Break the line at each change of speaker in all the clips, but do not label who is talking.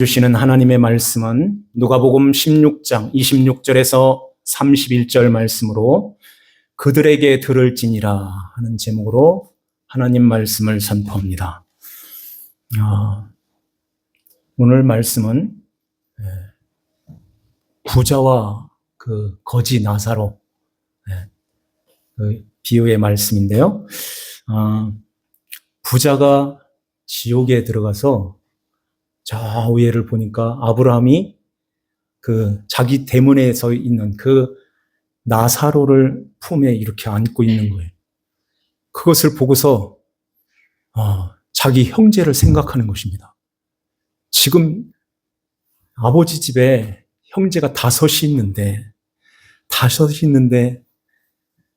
주시는 하나님의 말씀은 누가복음 16장 26절에서 31절 말씀으로 그들에게 들을지니라 하는 제목으로 하나님 말씀을 선포합니다. 오늘 말씀은 부자와 그 거지 나사로 그 비유의 말씀인데요. 부자가 지옥에 들어가서 저 위에를 보니까 아브라함이 그 자기 대문에 서 있는 그 나사로를 품에 이렇게 안고 있는 거예요. 그것을 보고서 자기 형제를 생각하는 것입니다. 지금 아버지 집에 형제가 다섯이 있는데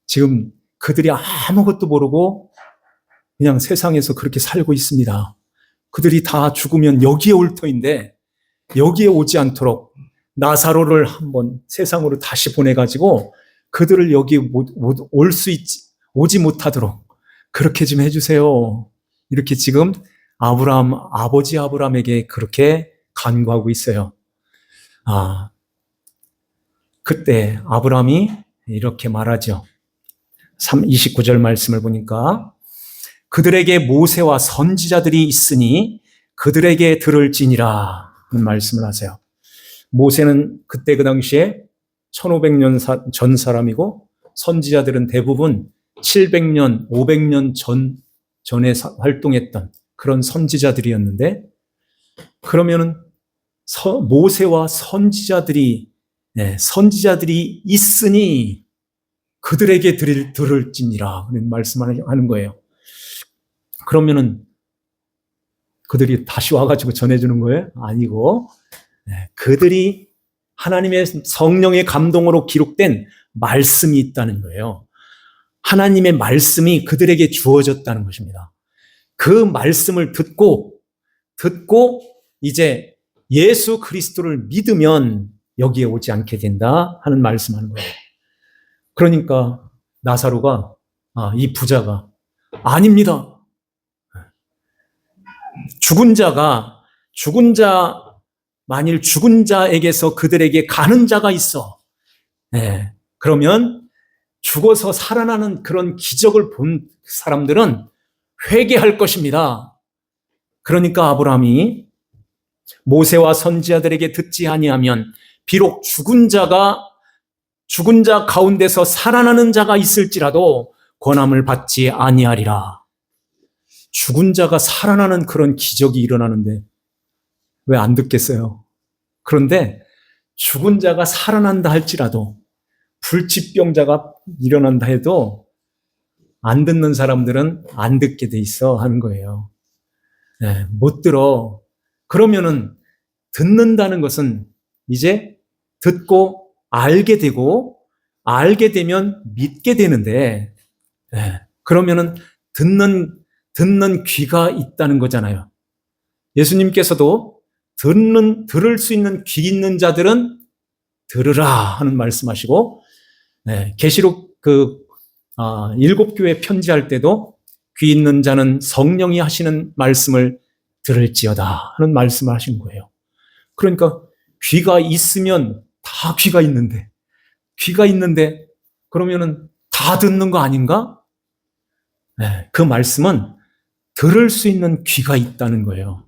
지금 그들이 아무것도 모르고 그냥 세상에서 그렇게 살고 있습니다. 그들이 다 죽으면 여기에 올 터인데 여기에 오지 않도록 나사로를 한번 세상으로 다시 보내가지고 그들을 여기 오지 못하도록 그렇게 좀 해주세요. 이렇게 지금 아버지 아브라함에게 그렇게 간구하고 있어요. 그때 아브라함이 이렇게 말하죠. 29절 말씀을 보니까 그들에게 모세와 선지자들이 있으니 그들에게 들을지니라 하는 말씀을 하세요. 모세는 그때 그 당시에 1500년 전 사람이고 선지자들은 대부분 700년, 500년 전에 활동했던 그런 선지자들이었는데 선지자들이 있으니 그들에게 들을지니라 하는 말씀을 하는 거예요. 그러면은 그들이 다시 와가지고 전해주는 거예요? 아니고 그들이 하나님의 성령의 감동으로 기록된 말씀이 있다는 거예요. 하나님의 말씀이 그들에게 주어졌다는 것입니다. 그 말씀을 듣고 이제 예수 그리스도를 믿으면 여기에 오지 않게 된다 하는 말씀하는 거예요. 그러니까 나사로가 이 부자가 아닙니다. 만일 죽은 자에게서 그들에게 가는 자가 있어. 그러면 죽어서 살아나는 그런 기적을 본 사람들은 회개할 것입니다. 그러니까 아브라함이 모세와 선지자들에게 듣지 아니하면 비록 죽은 자 가운데서 살아나는 자가 있을지라도 권함을 받지 아니하리라. 죽은 자가 살아나는 그런 기적이 일어나는데 왜 안 듣겠어요? 그런데 죽은 자가 살아난다 할지라도 불치병자가 일어난다 해도 안 듣는 사람들은 안 듣게 돼 있어 하는 거예요. 못 들어. 그러면은 듣는다는 것은 이제 듣고 알게 되고 알게 되면 믿게 되는데 그러면은 듣는 귀가 있다는 거잖아요. 예수님께서도 들을 수 있는 귀 있는 자들은 들으라 하는 말씀하시고, 계시록 7교회 편지할 때도 귀 있는 자는 성령이 하시는 말씀을 들을지어다 하는 말씀을 하신 거예요. 그러니까 귀가 있으면 다 귀가 있는데 그러면은 다 듣는 거 아닌가? 그 말씀은 들을 수 있는 귀가 있다는 거예요.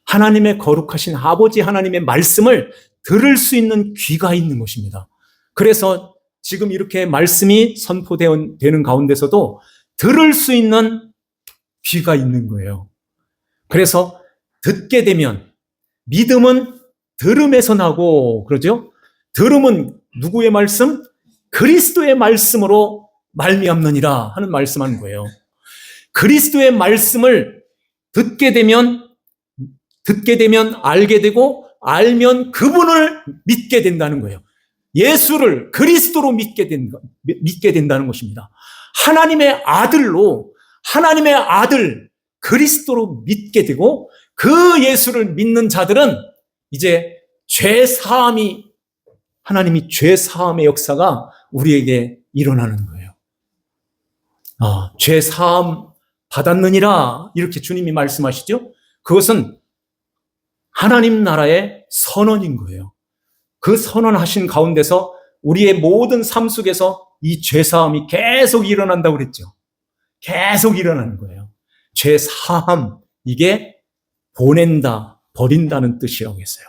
하나님의 거룩하신 아버지 하나님의 말씀을 들을 수 있는 귀가 있는 것입니다. 그래서 지금 이렇게 말씀이 선포되는 가운데서도 들을 수 있는 귀가 있는 거예요. 그래서 듣게 되면 믿음은 들음에서 나고 그러죠? 들음은 누구의 말씀? 그리스도의 말씀으로 말미암느니라 하는 말씀하는 거예요. 그리스도의 말씀을 듣게 되면 알게 되고 알면 그분을 믿게 된다는 거예요. 예수를 그리스도로 믿게 된다는 것입니다. 하나님의 아들 그리스도로 믿게 되고 그 예수를 믿는 자들은 이제 하나님이 죄 사함의 역사가 우리에게 일어나는 거예요. 죄 사함 받았느니라 이렇게 주님이 말씀하시죠. 그것은 하나님 나라의 선언인 거예요. 그 선언하신 가운데서 우리의 모든 삶 속에서 이 죄사함이 계속 일어난다고 그랬죠. 계속 일어나는 거예요. 죄사함, 이게 보낸다, 버린다는 뜻이라고 했어요.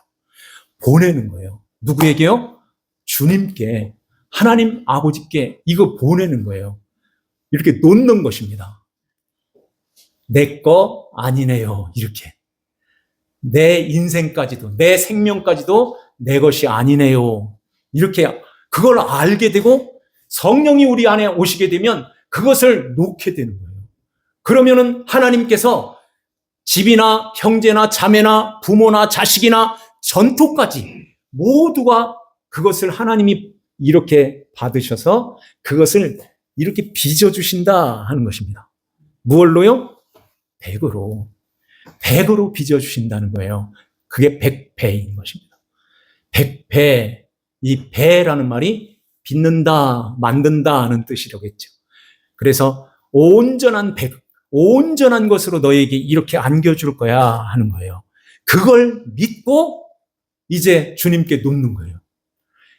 보내는 거예요. 누구에게요? 주님께, 하나님 아버지께 이거 보내는 거예요. 이렇게 놓는 것입니다. 내 거 아니네요. 이렇게. 내 인생까지도, 내 생명까지도 내 것이 아니네요. 이렇게 그걸 알게 되고 성령이 우리 안에 오시게 되면 그것을 놓게 되는 거예요. 그러면은 하나님께서 집이나 형제나 자매나 부모나 자식이나 전토까지 모두가 그것을 하나님이 이렇게 받으셔서 그것을 이렇게 빚어주신다 하는 것입니다. 무엇로요? 100으로. 100으로 빚어주신다는 거예요. 그게 100배인 것입니다. 100배. 이 배라는 말이 빚는다, 만든다 하는 뜻이라고 했죠. 그래서 온전한 것으로 너에게 이렇게 안겨줄 거야 하는 거예요. 그걸 믿고 이제 주님께 놓는 거예요.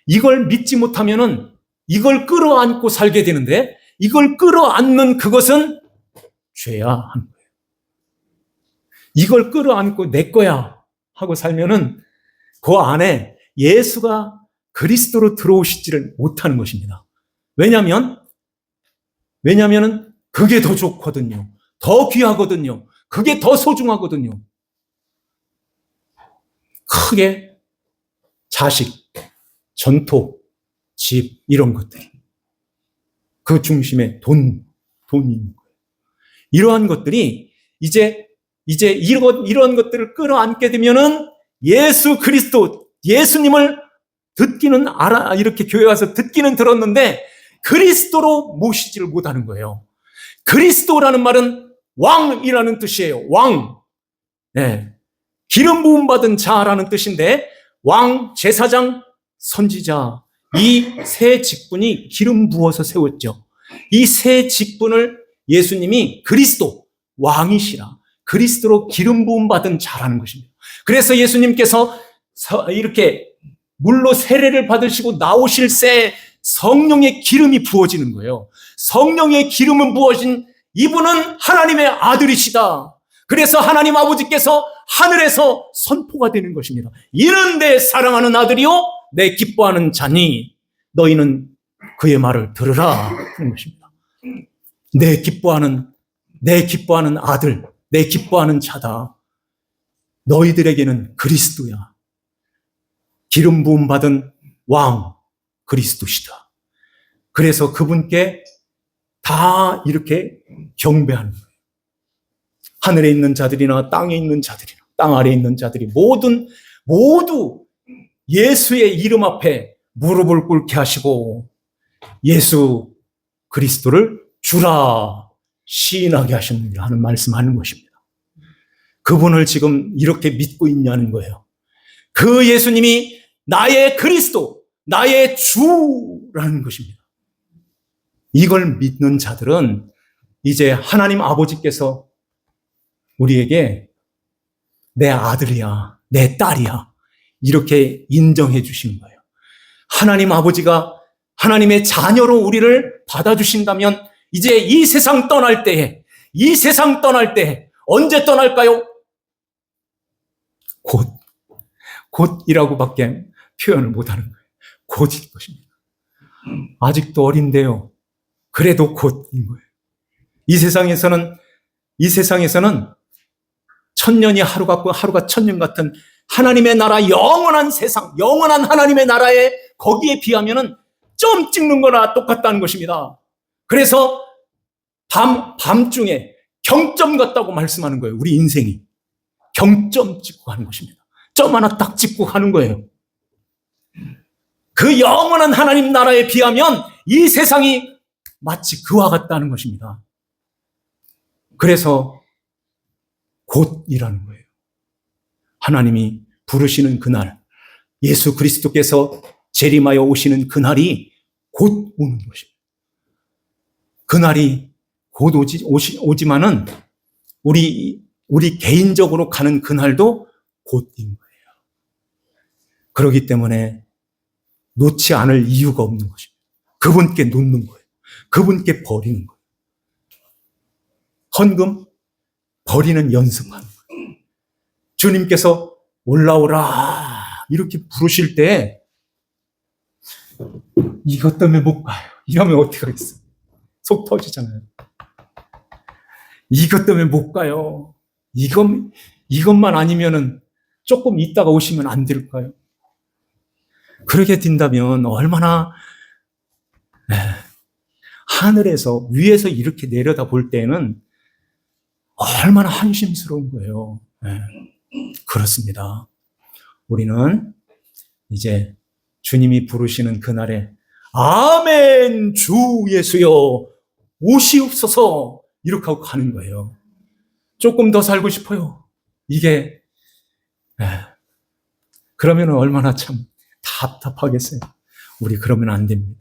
이걸 믿지 못하면은 이걸 끌어안고 살게 되는데 이걸 끌어안는 그것은 죄야 하는 거예요. 이걸 끌어안고 내 거야 하고 살면은 그 안에 예수가 그리스도로 들어오시지를 못하는 것입니다. 왜냐면은 그게 더 좋거든요. 더 귀하거든요. 그게 더 소중하거든요. 크게 자식, 전토, 집 이런 것들이 그 중심에 돈이 있는 거예요. 이러한 것들이 이제 이런 것들을 끌어안게 되면은 예수 그리스도, 예수님을 듣기는 이렇게 교회 와서 듣기는 들었는데 그리스도로 모시지를 못하는 거예요. 그리스도라는 말은 왕이라는 뜻이에요. 왕. 네. 기름 부음 받은 자라는 뜻인데 왕, 제사장, 선지자 이 세 직분이 기름 부어서 세웠죠. 이 세 직분을 예수님이 그리스도, 왕이시라. 그리스도로 기름 부음 받은 자라는 것입니다. 그래서 예수님께서 이렇게 물로 세례를 받으시고 나오실 새 성령의 기름이 부어지는 거예요. 성령의 기름은 부어진 이분은 하나님의 아들이시다. 그래서 하나님 아버지께서 하늘에서 선포가 되는 것입니다. 이는 내 사랑하는 아들이요 내 기뻐하는 자니 너희는 그의 말을 들으라 하는 것입니다. 내 기뻐하는 아들, 내 기뻐하는 자다. 너희들에게는 그리스도야. 기름 부음 받은 왕 그리스도시다. 그래서 그분께 다 이렇게 경배하는 거예요. 하늘에 있는 자들이나 땅에 있는 자들이나 땅 아래에 있는 자들이 모두 예수의 이름 앞에 무릎을 꿇게 하시고 예수 그리스도를 주라 시인하게 하셨느냐 하는 말씀하는 것입니다. 그분을 지금 이렇게 믿고 있냐는 거예요. 그 예수님이 나의 그리스도, 나의 주라는 것입니다. 이걸 믿는 자들은 이제 하나님 아버지께서 우리에게 내 아들이야, 내 딸이야 이렇게 인정해 주신 거예요. 하나님 아버지가 하나님의 자녀로 우리를 받아주신다면 이제 이 세상 떠날 때에 언제 떠날까요? 곧이라고밖에 표현을 못하는 거예요. 곧일 것입니다. 아직도 어린데요. 그래도 곧인 거예요. 이 세상에서는 천년이 하루 같고 하루가 천년 같은 하나님의 나라 영원한 세상, 영원한 하나님의 나라에 거기에 비하면은 점 찍는 거나 똑같다는 것입니다. 그래서 밤중에 경점 같다고 말씀하는 거예요. 우리 인생이. 경점 찍고 가는 것입니다. 점 하나 딱 찍고 가는 거예요. 그 영원한 하나님 나라에 비하면 이 세상이 마치 그와 같다는 것입니다. 그래서 곧이라는 거예요. 하나님이 부르시는 그날, 예수 그리스도께서 재림하여 오시는 그날이 곧 오는 것입니다. 그날이 곧 오지만은 우리 개인적으로 가는 그날도 곧인 거예요. 그렇기 때문에 놓지 않을 이유가 없는 것입니다. 그분께 놓는 거예요. 그분께 버리는 거예요. 헌금 버리는 연습하는 거예요. 주님께서 올라오라 이렇게 부르실 때 이것 때문에 못 가요. 이러면 어떻게 하겠어요? 속 터지잖아요. 이것 때문에 못 가요. 이것만 아니면은 조금 있다가 오시면 안 될까요? 그렇게 된다면 얼마나 하늘에서 위에서 이렇게 내려다 볼 때는 얼마나 한심스러운 거예요. 그렇습니다. 우리는 이제 주님이 부르시는 그날에 아멘 주 예수여 오시옵소서 이렇게 하고 가는 거예요. 조금 더 살고 싶어요. 이게 그러면 얼마나 참 답답하겠어요. 우리 그러면 안 됩니다.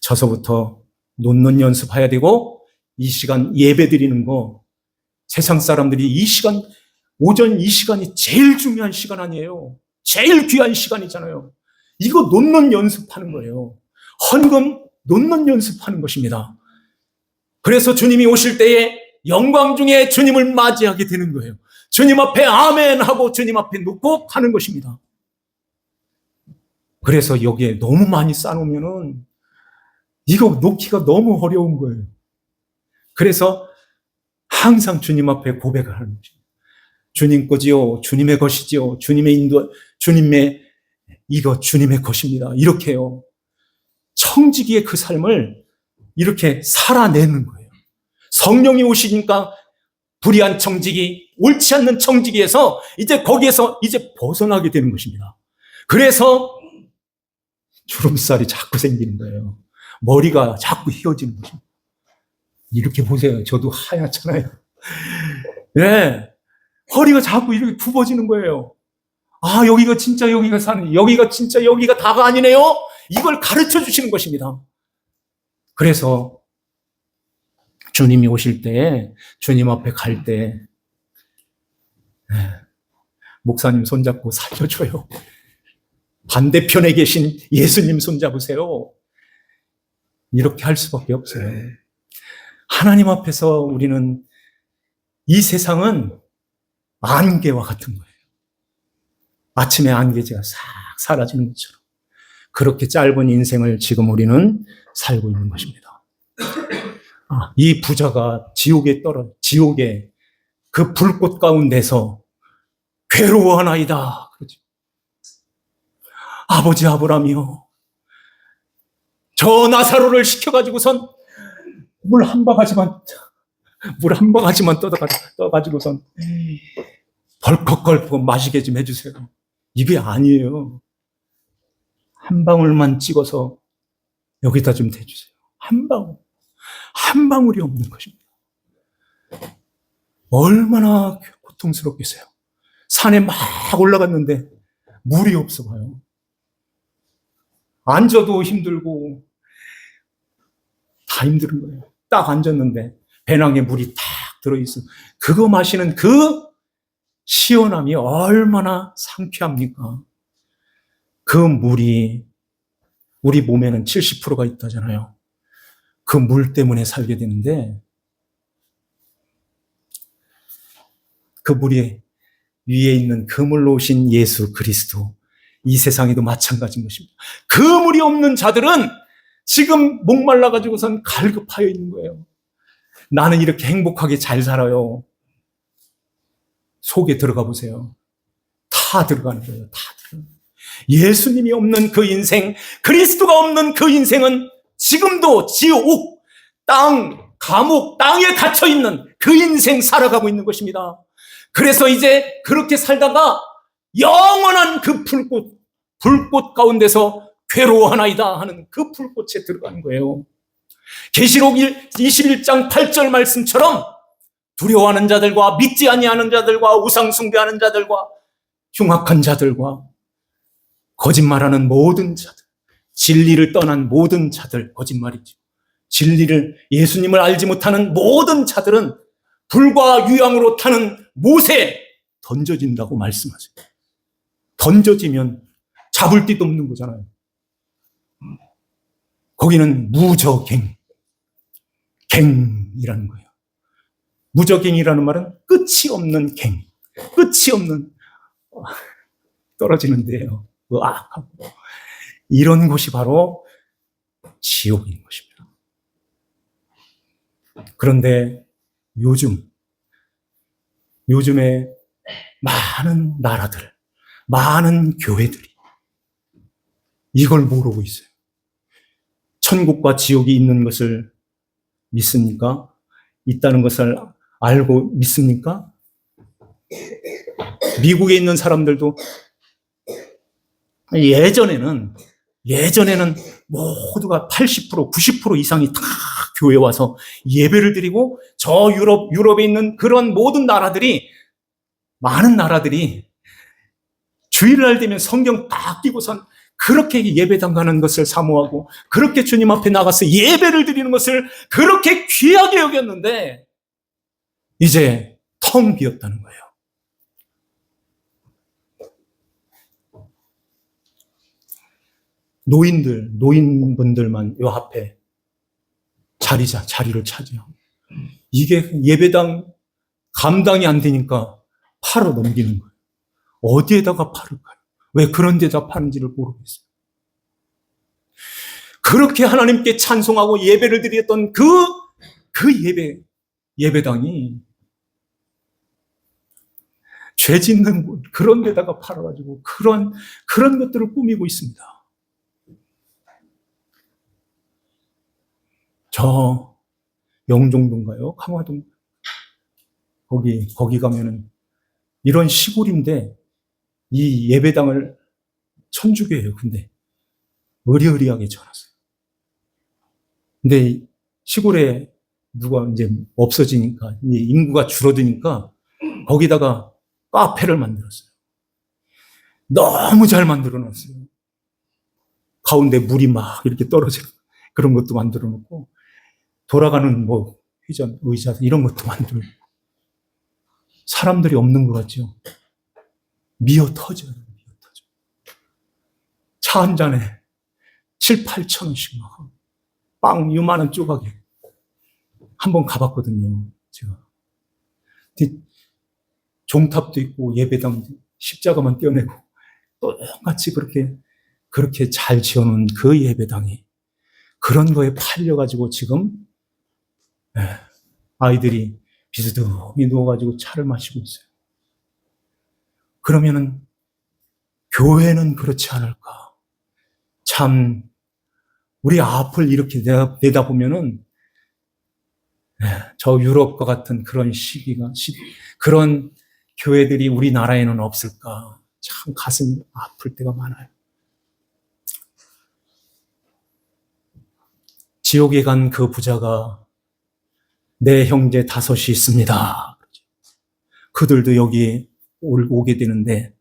저서부터 놓는 연습해야 되고 이 시간 예배 드리는 거 세상 사람들이 이 시간 오전 이 시간이 제일 중요한 시간 아니에요. 제일 귀한 시간이잖아요. 이거 놓는 연습하는 거예요. 헌금 놓는 연습하는 것입니다. 그래서 주님이 오실 때에 영광 중에 주님을 맞이하게 되는 거예요. 주님 앞에 아멘 하고 주님 앞에 놓고 가는 것입니다. 그래서 여기에 너무 많이 쌓아놓으면은 이거 놓기가 너무 어려운 거예요. 그래서 항상 주님 앞에 고백을 하는 것입니다. 주님 거지요, 주님의 것이지요, 주님의 인도, 주님의 이거 주님의 것입니다. 이렇게요. 청지기의 그 삶을 이렇게 살아내는 거예요. 성령이 오시니까 불의한 청지기, 옳지 않는 청지기에서 이제 거기에서 이제 벗어나게 되는 것입니다. 그래서 주름살이 자꾸 생기는 거예요. 머리가 자꾸 휘어지는 것입니다. 이렇게 보세요. 저도 하얗잖아요. 네. 허리가 자꾸 이렇게 굽어지는 거예요. 아, 여기가 진짜 여기가 사는, 여기가 진짜 여기가 다가 아니네요? 이걸 가르쳐 주시는 것입니다. 그래서 주님이 오실 때, 주님 앞에 갈 때, 목사님 손잡고 살려줘요. 반대편에 계신 예수님 손잡으세요. 이렇게 할 수밖에 없어요. 하나님 앞에서 우리는 이 세상은 안개와 같은 거예요. 아침에 안개가 싹 사라지는 것처럼 그렇게 짧은 인생을 지금 우리는 살고 있는 것입니다. 이 부자가 지옥의 그 불꽃 가운데서 괴로워하나이다. 그러죠. 아버지 아브라함이요, 저 나사로를 시켜가지고선 물 한 바가지만 떠가지고선 벌컥벌컥 마시게 좀 해주세요. 이게 아니에요. 한 방울만 찍어서 여기다 좀 대주세요. 한 방울이 없는 것입니다. 얼마나 고통스럽겠어요. 산에 막 올라갔는데 물이 없어 봐요. 앉아도 힘들고 다 힘든 거예요. 딱 앉았는데 배낭에 물이 탁 들어있어. 그거 마시는 그 시원함이 얼마나 상쾌합니까? 그 물이 우리 몸에는 70%가 있다잖아요. 그 물 때문에 살게 되는데 그 물이 위에 있는 그 물로 오신 예수 그리스도, 이 세상에도 마찬가지인 것입니다. 그 물이 없는 자들은 지금 목말라가지고선 갈급하여 있는 거예요. 나는 이렇게 행복하게 잘 살아요. 속에 들어가 보세요. 다 들어가는 거예요. 다 들어가는 거예요. 예수님이 없는 그 인생, 그리스도가 없는 그 인생은 지금도 지옥, 감옥, 땅에 갇혀있는 그 인생 살아가고 있는 것입니다. 그래서 이제 그렇게 살다가 영원한 그 불꽃 가운데서 괴로워하나이다 하는 그 불꽃에 들어가는 거예요. 계시록 21장 8절 말씀처럼 두려워하는 자들과 믿지 아니하는 자들과 우상 숭배하는 자들과 흉악한 자들과 거짓말하는 모든 자들, 진리를 떠난 모든 자들, 거짓말이죠. 진리를, 예수님을 알지 못하는 모든 자들은 불과 유황으로 타는 못에 던져진다고 말씀하세요. 던져지면 잡을 데도 없는 거잖아요. 거기는 갱이라는 거예요. 무저갱이라는 말은 끝이 없는 갱, 끝이 없는 떨어지는 데예요. 으악하고. 이런 곳이 바로 지옥인 것입니다. 그런데 요즘에 많은 나라들, 많은 교회들이 이걸 모르고 있어요. 천국과 지옥이 있는 것을 믿습니까? 있다는 것을 알고 믿습니까? 미국에 있는 사람들도 예전에는 모두가 80%, 90% 이상이 다 교회에 와서 예배를 드리고 저 유럽에 있는 그런 모든 나라들이, 많은 나라들이 주일날 되면 성경 딱 끼고선 그렇게 예배당 가는 것을 사모하고 그렇게 주님 앞에 나가서 예배를 드리는 것을 그렇게 귀하게 여겼는데 이제 텅 비었다는 거예요. 노인분들만 요 앞에 자리를 차지하고, 이게 예배당 감당이 안 되니까 팔아 넘기는 거예요. 어디에다가 팔을까요? 왜 그런 데다 파는지를 모르겠어요. 그렇게 하나님께 찬송하고 예배를 드렸던 그 예배당이 죄 짓는 그런 데다가 팔아가지고 그런 것들을 꾸미고 있습니다. 저 영종도인가요? 강화동 거기 가면은 이런 시골인데 이 예배당을 천주교예요. 근데 의리의리하게 전했어요. 근데 시골에 누가 이제 없어지니까, 인구가 줄어드니까 거기다가 카페를 만들었어요. 너무 잘 만들어 놨어요. 가운데 물이 막 이렇게 떨어지는 그런 것도 만들어 놓고, 돌아가는 의자 이런 것도 만들고, 사람들이 없는 것 같죠? 미어 터져요. 차 한 잔에 7, 8천 원씩 막, 빵 요만한 조각에. 한번 가봤거든요, 제가. 종탑도 있고 예배당도 십자가만 떼어내고 똑같이 그렇게 잘 지어놓은 그 예배당이 그런 거에 팔려가지고 지금 아이들이 비스듬히 누워가지고 차를 마시고 있어요. 그러면은 교회는 그렇지 않을까? 참 우리 앞을 이렇게 내다보면은 저 유럽과 같은 그런 그런 교회들이 우리나라에는 없을까? 참 가슴이 아플 때가 많아요. 지옥에 간 그 부자가 내 형제 5이 있습니다. 그들도 여기 오게 되는데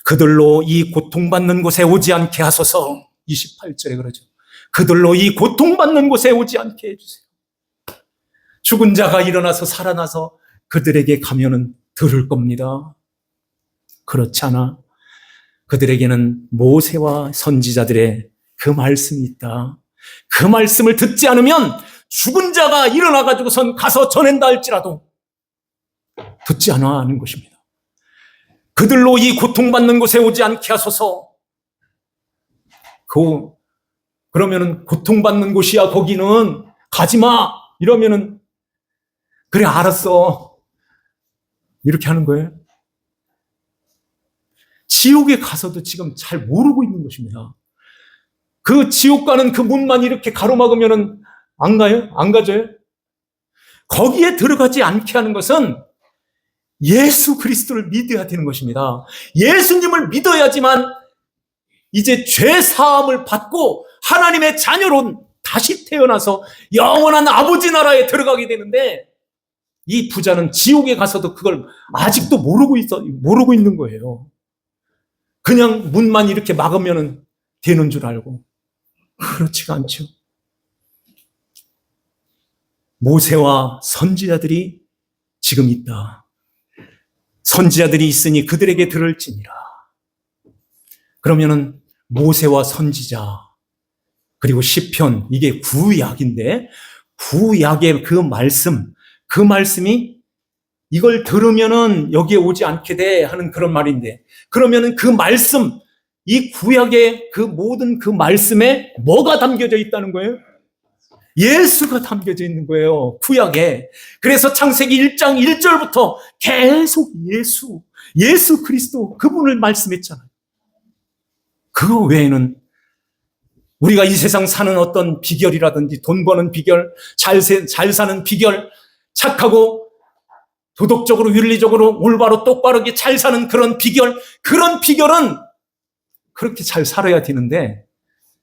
그들로 이 고통받는 곳에 오지 않게 하소서. 28절에 그러죠. 그들로 이 고통받는 곳에 오지 않게 해주세요. 죽은 자가 일어나서 살아나서 그들에게 가면은 들을 겁니다. 그렇지 않아. 그들에게는 모세와 선지자들의 그 말씀이 있다. 그 말씀을 듣지 않으면 죽은 자가 일어나가지고선 가서 전한다 할지라도 듣지 않아 하는 것입니다. 그들로 이 고통받는 곳에 오지 않게 하소서. 그러면은 고통받는 곳이야 거기는 가지마 이러면은 그래 알았어 이렇게 하는 거예요. 지옥에 가서도 지금 잘 모르고 있는 것입니다. 그 지옥 가는 그 문만 이렇게 가로막으면은 안 가요? 안 가져요? 거기에 들어가지 않게 하는 것은 예수 그리스도를 믿어야 되는 것입니다. 예수님을 믿어야지만 이제 죄 사함을 받고 하나님의 자녀로 다시 태어나서 영원한 아버지 나라에 들어가게 되는데 이 부자는 지옥에 가서도 그걸 아직도 모르고 있는 거예요. 그냥 문만 이렇게 막으면 되는 줄 알고. 그렇지가 않죠. 모세와 선지자들이 지금 있다. 선지자들이 있으니 그들에게 들을지니라. 그러면은 모세와 선지자, 그리고 시편, 이게 구약인데 구약의 그 말씀이 이걸 들으면은 여기에 오지 않게 돼 하는 그런 말인데, 그러면은 그 말씀, 이 구약의 그 모든 그 말씀에 뭐가 담겨져 있다는 거예요? 예수가 담겨져 있는 거예요, 구약에. 그래서 창세기 1장 1절부터 계속 예수 그리스도, 그분을 말씀했잖아요. 그거 외에는 우리가 이 세상 사는 어떤 비결이라든지 돈 버는 비결, 잘 사는 비결, 착하고 도덕적으로 윤리적으로 올바로 똑바르게 잘 사는 그런 비결은 그렇게 잘 살아야 되는데,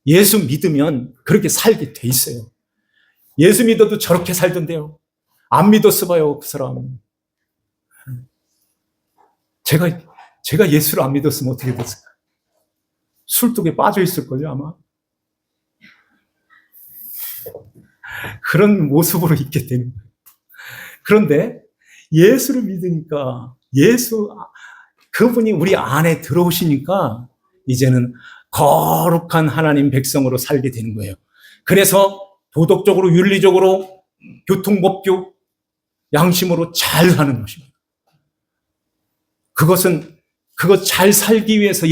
예수 믿으면 그렇게 살게 돼 있어요. 예수 믿어도 저렇게 살던데요. 안 믿었어 봐요, 그 사람. 제가 예수를 안 믿었으면 어떻게 됐을까? 술독에 빠져 있을걸요, 아마. 그런 모습으로 있게 되는 거예요. 그런데 예수를 믿으니까, 그분이 우리 안에 들어오시니까 이제는 거룩한 하나님 백성으로 살게 되는 거예요. 그래서 도덕적으로, 윤리적으로, 교통법규, 양심으로 잘 사는 것입니다. 그것 잘 살기 위해서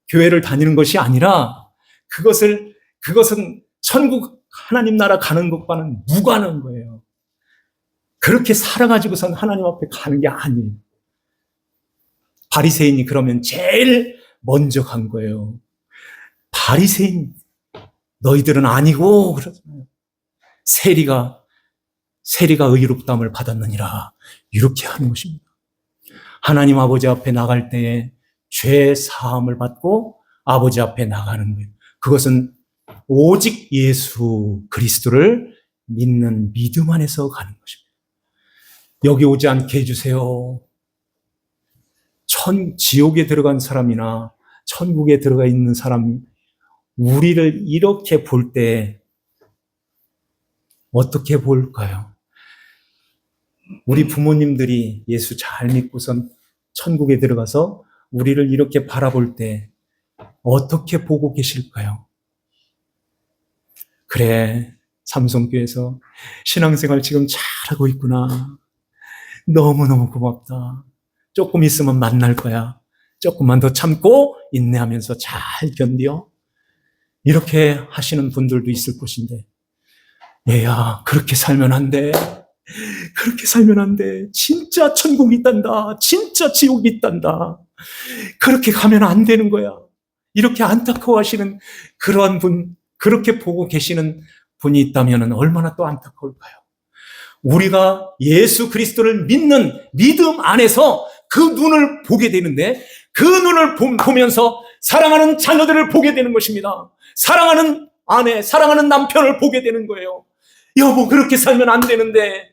교회를 다니는 것이 아니라, 그것은 천국 하나님 나라 가는 것과는 무관한 거예요. 그렇게 살아가지고선 하나님 앞에 가는 게 아니에요. 바리새인이 그러면 제일 먼저 간 거예요. 바리새인, 너희들은 아니고, 그러잖아요. 세리가 의롭다함을 받았느니라, 이렇게 하는 것입니다. 하나님 아버지 앞에 나갈 때에 죄 사함을 받고 아버지 앞에 나가는 거예요. 그것은 오직 예수 그리스도를 믿는 믿음 안에서 가는 것입니다. 여기 오지 않게 해주세요. 지옥에 들어간 사람이나 천국에 들어가 있는 사람이 우리를 이렇게 볼 때 어떻게 볼까요? 우리 부모님들이 예수 잘 믿고선 천국에 들어가서 우리를 이렇게 바라볼 때 어떻게 보고 계실까요? 그래, 삼성교회에서 신앙생활 지금 잘하고 있구나. 너무너무 고맙다. 조금 있으면 만날 거야. 조금만 더 참고 인내하면서 잘 견뎌. 이렇게 하시는 분들도 있을 것인데, 얘야, 그렇게 살면 안 돼. 그렇게 살면 안 돼. 진짜 천국이 있단다. 진짜 지옥이 있단다. 그렇게 가면 안 되는 거야. 이렇게 안타까워하시는 그러한 분, 그렇게 보고 계시는 분이 있다면 얼마나 또 안타까울까요? 우리가 예수 그리스도를 믿는 믿음 안에서 그 눈을 보게 되는데, 그 눈을 보면서 사랑하는 자녀들을 보게 되는 것입니다. 사랑하는 아내, 사랑하는 남편을 보게 되는 거예요. 여보, 그렇게 살면 안 되는데.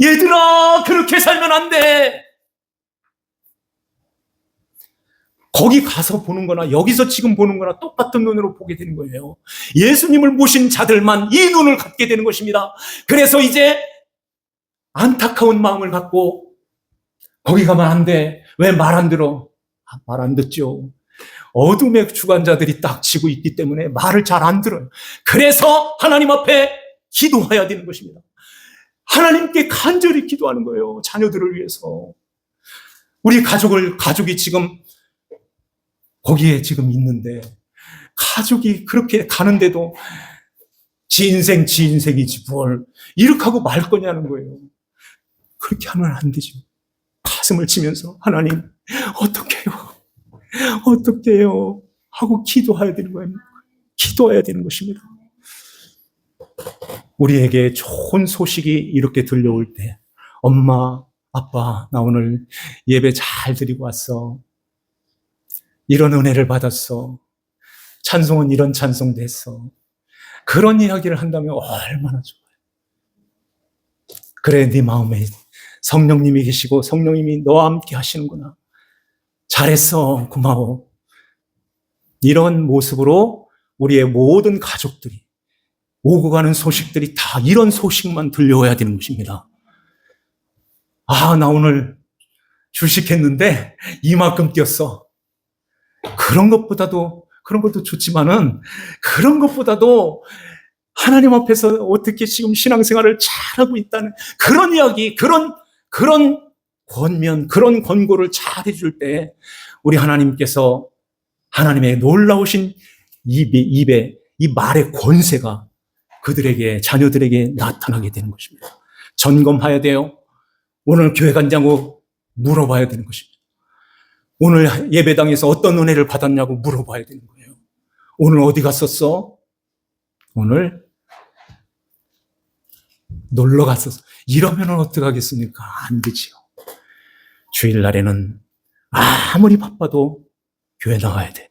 얘들아, 그렇게 살면 안 돼. 거기 가서 보는 거나 여기서 지금 보는 거나 똑같은 눈으로 보게 되는 거예요. 예수님을 모신 자들만 이 눈을 갖게 되는 것입니다. 그래서 이제 안타까운 마음을 갖고 거기 가면 안 돼. 왜 말 안 들어? 말 안 듣죠. 어둠의 주관자들이 딱 지고 있기 때문에 말을 잘 안 들어요. 그래서 하나님 앞에 기도해야 되는 것입니다. 하나님께 간절히 기도하는 거예요. 자녀들을 위해서. 우리 가족이 지금 거기에 지금 있는데, 가족이 그렇게 가는데도 지 인생이지 뭘 이렇게 하고 말 거냐는 거예요. 그렇게 하면 안 되죠. 가슴을 치면서 하나님 어떻게 해요 하고 기도해야 되는 거예요. 기도해야 되는 것입니다. 우리에게 좋은 소식이 이렇게 들려올 때, 엄마, 아빠, 나 오늘 예배 잘 드리고 왔어. 이런 은혜를 받았어. 찬송은 이런 찬송도 했어. 그런 이야기를 한다면 얼마나 좋아요. 그래, 네 마음에 성령님이 계시고 성령님이 너와 함께 하시는구나. 잘했어. 고마워. 이런 모습으로 우리의 모든 가족들이 오고 가는 소식들이 다 이런 소식만 들려와야 되는 것입니다. 아, 나 오늘 주식했는데 이만큼 뛰었어. 그런 것도 좋지만은 그런 것보다도 하나님 앞에서 어떻게 지금 신앙생활을 잘하고 있다는 그런 이야기, 그런 권면, 그런 권고를 잘 해줄 때 우리 하나님께서 하나님의 놀라우신 입에 이 말의 권세가 그들에게, 자녀들에게 나타나게 되는 것입니다. 점검해야 돼요. 오늘 교회 간다고 물어봐야 되는 것입니다. 오늘 예배당에서 어떤 은혜를 받았냐고 물어봐야 되는 거예요. 오늘 어디 갔었어? 오늘 놀러 갔었어. 이러면 어떡하겠습니까? 안 되지요. 주일날에는 아무리 바빠도 교회 나가야 돼.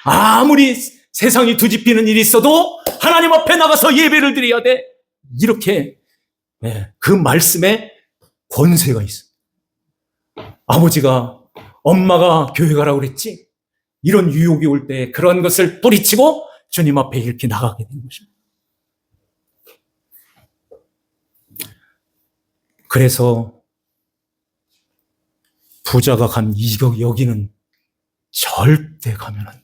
아무리 세상이 뒤집히는 일이 있어도 하나님 앞에 나가서 예배를 드려야 돼. 이렇게 그 말씀에 권세가 있어. 아버지가, 엄마가 교회 가라고 그랬지? 이런 유혹이 올 때 그런 것을 뿌리치고 주님 앞에 이렇게 나가게 되는 것입니다. 그래서 부자가 간 여기는 절대 가면 안 돼.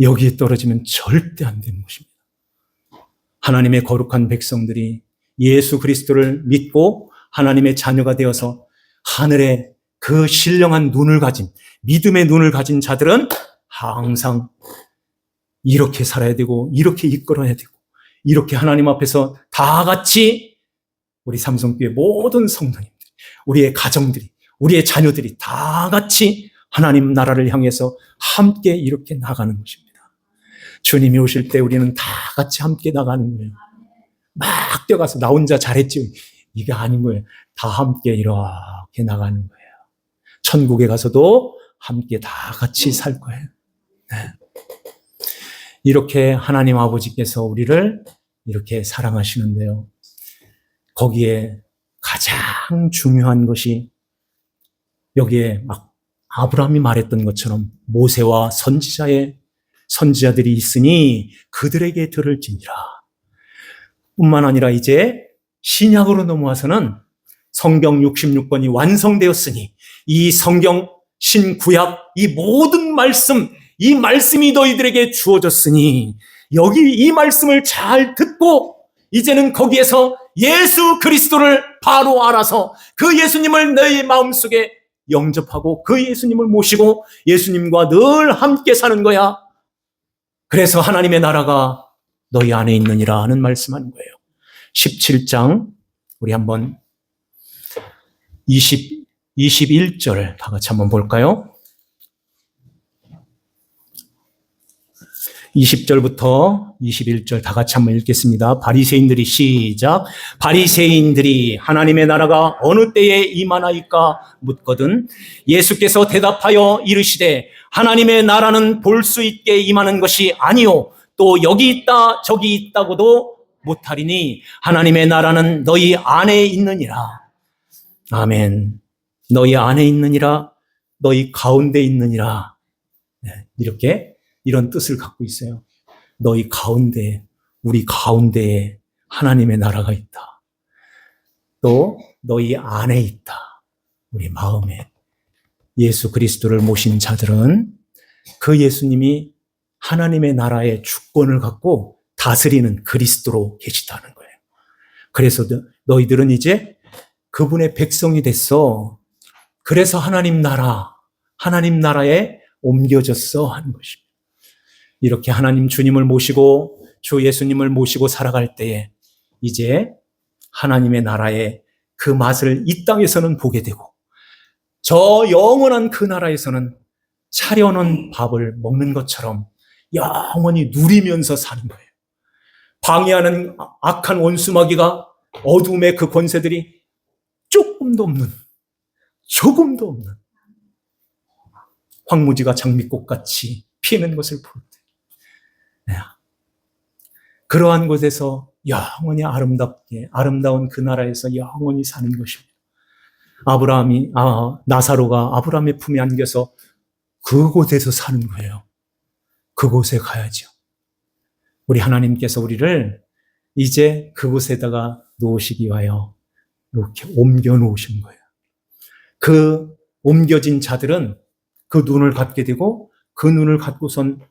여기에 떨어지면 절대 안 되는 것입니다. 하나님의 거룩한 백성들이 예수 그리스도를 믿고 하나님의 자녀가 되어서 하늘의 그 신령한 눈을 가진, 믿음의 눈을 가진 자들은 항상 이렇게 살아야 되고, 이렇게 이끌어야 되고, 이렇게 하나님 앞에서 다 같이 우리 삼성교회 모든 성도님들, 우리의 가정들이, 우리의 자녀들이 다 같이 하나님 나라를 향해서 함께 이렇게 나가는 것입니다. 주님이 오실 때 우리는 다 같이 함께 나가는 거예요. 막 뛰어가서 나 혼자 잘했지, 이게 아닌 거예요. 다 함께 이렇게 나가는 거예요. 천국에 가서도 함께 다 같이 살 거예요. 네. 이렇게 하나님 아버지께서 우리를 이렇게 사랑하시는데요. 거기에 가장 중요한 것이, 여기에 막 아브라함이 말했던 것처럼 모세와 선지자들이 있으니 그들에게 들을지니라. 뿐만 아니라 이제 신약으로 넘어와서는 성경 66권이 완성되었으니 이 성경 신구약 이 모든 말씀, 이 말씀이 너희들에게 주어졌으니 여기 이 말씀을 잘 듣고 이제는 거기에서 예수 그리스도를 바로 알아서 그 예수님을 너희 마음속에 영접하고 그 예수님을 모시고 예수님과 늘 함께 사는 거야. 그래서 하나님의 나라가 너희 안에 있느니라 하는 말씀하는 거예요. 17장 우리 한번 21절 다 같이 한번 볼까요? 20절부터 21절 다 같이 한번 읽겠습니다. 바리새인들이 시작. 바리새인들이 하나님의 나라가 어느 때에 임하나이까 묻거든 예수께서 대답하여 이르시되 하나님의 나라는 볼 수 있게 임하는 것이 아니요 또 여기 있다 저기 있다고도 못하리니 하나님의 나라는 너희 안에 있느니라. 아멘. 너희 안에 있느니라, 너희 가운데 있느니라. 이렇게 이런 뜻을 갖고 있어요. 너희 가운데, 우리 가운데에 하나님의 나라가 있다. 또 너희 안에 있다. 우리 마음에. 예수 그리스도를 모신 자들은 그 예수님이 하나님의 나라의 주권을 갖고 다스리는 그리스도로 계시다는 거예요. 그래서 너희들은 이제 그분의 백성이 됐어. 그래서 하나님 나라에 옮겨졌어 하는 것입니다. 이렇게 하나님 주님을 모시고 주 예수님을 모시고 살아갈 때에 이제 하나님의 나라의 그 맛을 이 땅에서는 보게 되고 저 영원한 그 나라에서는 차려놓은 밥을 먹는 것처럼 영원히 누리면서 사는 거예요. 방해하는 악한 원수마귀가 어둠의 그 권세들이 조금도 없는 황무지가 장미꽃같이 피는 것을 볼 때 그러한 곳에서 영원히 아름다운 그 나라에서 영원히 사는 것입니다. 나사로가 아브라함의 품에 안겨서 그곳에서 사는 거예요. 그곳에 가야죠. 우리 하나님께서 우리를 이제 그곳에다가 놓으시기 위하여 이렇게 옮겨 놓으신 거예요. 그 옮겨진 자들은 그 눈을 갖게 되고 그 눈을 갖고선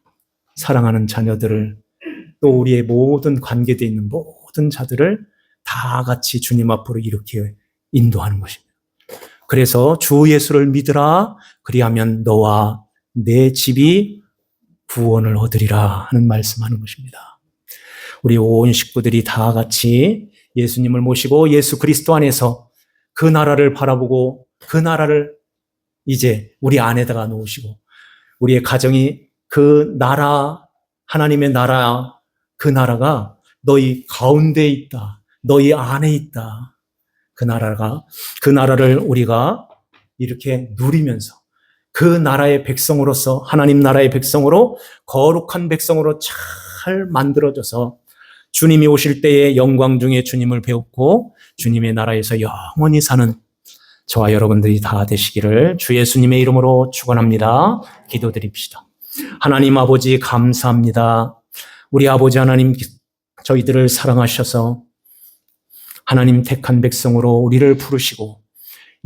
사랑하는 자녀들을 또 우리의 모든 관계되어 있는 모든 자들을 다 같이 주님 앞으로 이렇게 인도하는 것입니다. 그래서 주 예수를 믿으라. 그리하면 너와 내 집이 구원을 얻으리라 하는 말씀하는 것입니다. 우리 온 식구들이 다 같이 예수님을 모시고 예수 그리스도 안에서 그 나라를 바라보고 그 나라를 이제 우리 안에다가 놓으시고 우리의 가정이 그 나라, 하나님의 나라, 그 나라가 너희 가운데에 있다. 너희 안에 있다. 그 나라를 우리가 이렇게 누리면서 그 나라의 백성으로서 하나님 나라의 백성으로 거룩한 백성으로 잘 만들어져서 주님이 오실 때의 영광 중에 주님을 배웠고 주님의 나라에서 영원히 사는 저와 여러분들이 다 되시기를 주 예수님의 이름으로 축원합니다. 기도드립시다. 하나님 아버지 감사합니다. 우리 아버지 하나님 저희들을 사랑하셔서 하나님 택한 백성으로 우리를 부르시고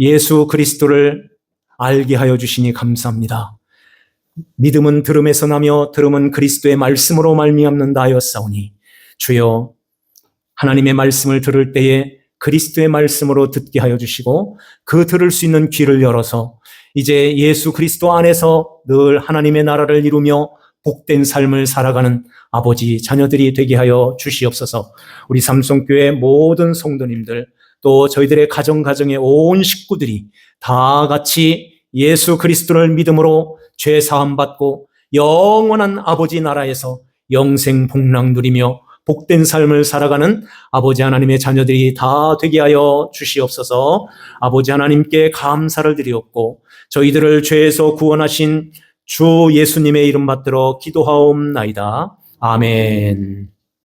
예수 그리스도를 알게 하여 주시니 감사합니다. 믿음은 들음에서 나며 들음은 그리스도의 말씀으로 말미암는다 하였사오니 주여 하나님의 말씀을 들을 때에 그리스도의 말씀으로 듣게 하여 주시고 그 들을 수 있는 귀를 열어서 이제 예수 그리스도 안에서 늘 하나님의 나라를 이루며 복된 삶을 살아가는 아버지 자녀들이 되게 하여 주시옵소서. 우리 삼성교회 모든 성도님들 또 저희들의 가정의 온 식구들이 다 같이 예수 그리스도를 믿음으로 죄 사함 받고 영원한 아버지 나라에서 영생 복락 누리며 복된 삶을 살아가는 아버지 하나님의 자녀들이 다 되게 하여 주시옵소서. 아버지 하나님께 감사를 드리옵고 저희들을 죄에서 구원하신 주 예수님의 이름 받들어 기도하옵나이다. 아멘.